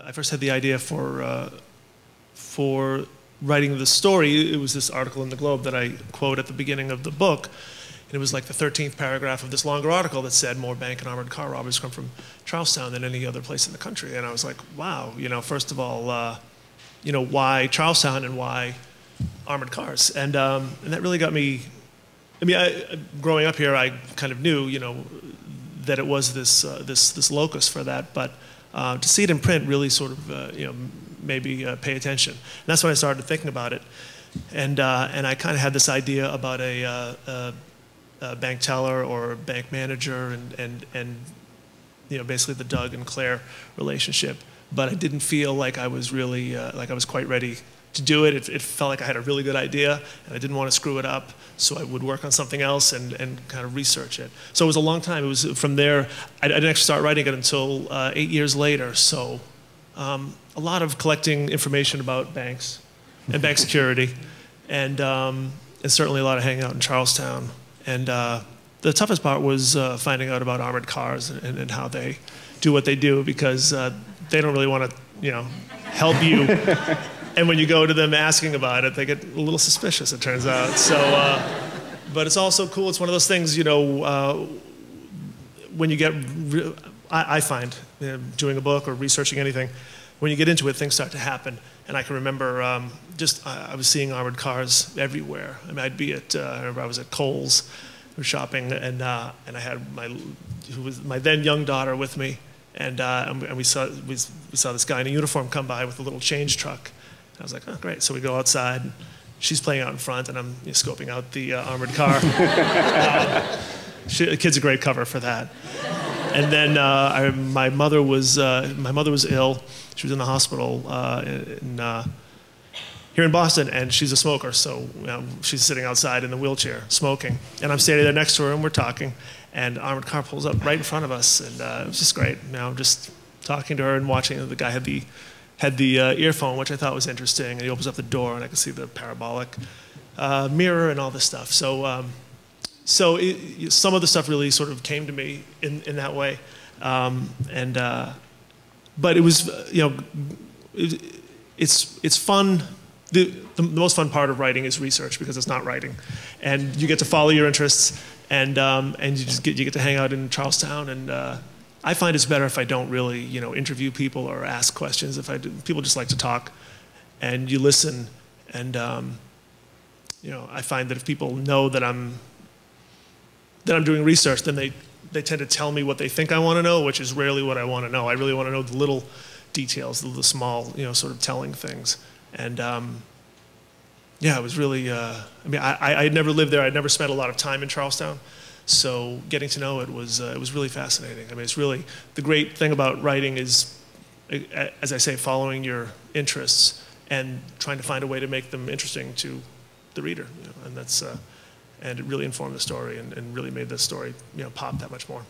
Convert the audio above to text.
I first had the idea for writing the story. It was this article in the Globe that I quote at the beginning of the book. And it was like the 13th paragraph of this longer article that said more bank and armored car robberies come from Charlestown than any other place in the country. And I was like, wow, first of all, why Charlestown and why armored cars? And that really got me. I mean, growing up here, I kind of knew, that it was this locus for that, but to see it in print really sort of, made me pay attention. And that's when I started thinking about it, and I kind of had this idea about a bank teller or bank manager, and basically the Doug and Claire relationship. But I didn't feel like I was really like I was quite ready to do it. It felt like I had a really good idea, and I didn't want to screw it up, so I would work on something else and kind of research it. So it was a long time. It was from there, I didn't actually start writing it until 8 years later, so a lot of collecting information about banks and bank security, and certainly a lot of hanging out in Charlestown. And the toughest part was finding out about armored cars and how they do what they do, because they don't really want to, help you. And when you go to them asking about it, they get a little suspicious, it turns out. So, but it's also cool. It's one of those things, when you get, I find, doing a book or researching anything, when you get into it, things start to happen. And I can remember I was seeing armored cars everywhere. I mean, I'd be at, I remember I was at Kohl's, we were shopping, and I had my then young daughter with me, and we saw this guy in a uniform come by with a little change truck. I was like, oh, great. So we go outside. And she's playing out in front, and I'm scoping out the armored car. The kid's a great cover for that. And then my mother was ill. She was in the hospital here in Boston, and she's a smoker. So she's sitting outside in the wheelchair smoking, and I'm standing there next to her, and we're talking. And an armored car pulls up right in front of us, and it was just great. Just talking to her and watching. The guy had the earphone, which I thought was interesting, and he opens up the door, and I could see the parabolic mirror and all this stuff. So, some of the stuff really sort of came to me in that way, but it was, it's fun. The most fun part of writing is research, because it's not writing, and you get to follow your interests, and you get to hang out in Charlestown, and I find it's better if I don't really, interview people or ask questions. People just like to talk, and you listen, and I find that if people know that I'm doing research, then they tend to tell me what they think I want to know, which is rarely what I want to know. I really want to know the little details, the small, sort of telling things, and yeah, it was really. I mean, I had never lived there. I'd never spent a lot of time in Charlestown. So getting to know it was really fascinating. I mean, it's really, the great thing about writing is, as I say, following your interests and trying to find a way to make them interesting to the reader. And that's, and it really informed the story and really made the story, pop that much more.